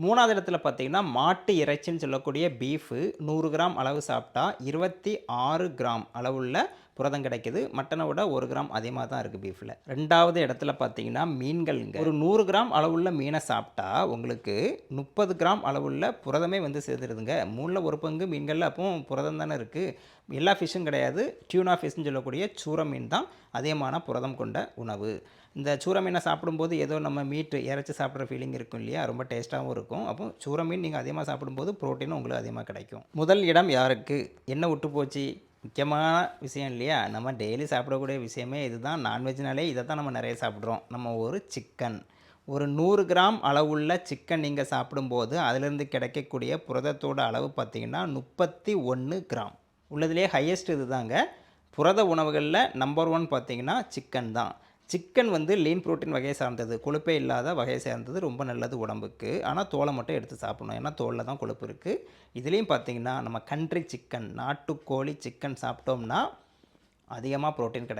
3வது இடத்துல பார்த்தீங்கன்னா, மாட்டு இறைச்சின்னு சொல்லக்கூடிய பீஃபு 100 கிராம் அளவு சாப்பிட்டா 26 கிராம் அளவுள்ள புரதம் கிடைக்குது. மட்டனை விட 1 கிராம் அதிகமா தான் இருக்குது பீஃப்ல. 2வது இடத்துல பார்த்தீங்கன்னா, மீன்கள்ங்க. ஒரு 100 கிராம் அளவுள்ள மீனை சாப்பிட்டா உங்களுக்கு 30 கிராம் அளவுள்ள புரதமே வந்து சேர்ந்துருதுங்க. 3ல 1 பங்கு மீன்கள்ல அப்பவும் புரதம் தானே இருக்குது. எல்லா ஃபிஷ்ஷும் கிடையாது. டியூனா ஃபிஷ்ன்னு சொல்லக்கூடிய சூர மீன் தான் அதிகமான புரதம் கொண்ட உணவு. இந்த சூர மீனை சாப்பிடும்போது ஏதோ நம்ம இறைச்சி சாப்பிட்ற ஃபீலிங் இருக்கும் இல்லையா? ரொம்ப டேஸ்ட்டாகவும் இருக்கும். அப்போ சூர மீன் நீங்கள் அதிகமாக சாப்பிடும்போது புரோட்டீனும் உங்களுக்கு அதிகமாக கிடைக்கும். முதல் இடம் யாருக்கு? என்ன விட்டு போச்சு? முக்கியமான விஷயம் இல்லையா? நம்ம டெய்லி சாப்பிடக்கூடிய விஷயமே இதுதான். நான்வெஜ்னாலே இதை தான் நம்ம நிறைய சாப்பிட்றோம். நம்ம ஒரு சிக்கன். ஒரு 100 கிராம் அளவுள்ள சிக்கன் நீங்கள் சாப்பிடும்போது அதிலிருந்து கிடைக்கக்கூடிய புரதத்தோட அளவு பார்த்தீங்கன்னா 31 கிராம். உள்ளதுலேயே ஹையஸ்ட் இது தாங்க. புரத உணவுகளில் நம்பர் 1 பார்த்தீங்கன்னா சிக்கன் தான். சிக்கன் வந்து லீன் புரோட்டீன் வகையை சார்ந்தது, கொழுப்பே இல்லாத வகையை சார்ந்தது, ரொம்ப நல்லது உடம்புக்கு. ஆனால் தோலை மட்டும் எடுத்து சாப்பிடணும், ஏன்னா தோலில் தான் கொழுப்பு இருக்குது. இதுலேயும் பார்த்தீங்கன்னா நம்ம கண்ட்ரி சிக்கன், நாட்டுக்கோழி சிக்கன் சாப்பிட்டோம்னா அதிகமாக புரோட்டீன் கிடைக்கும்.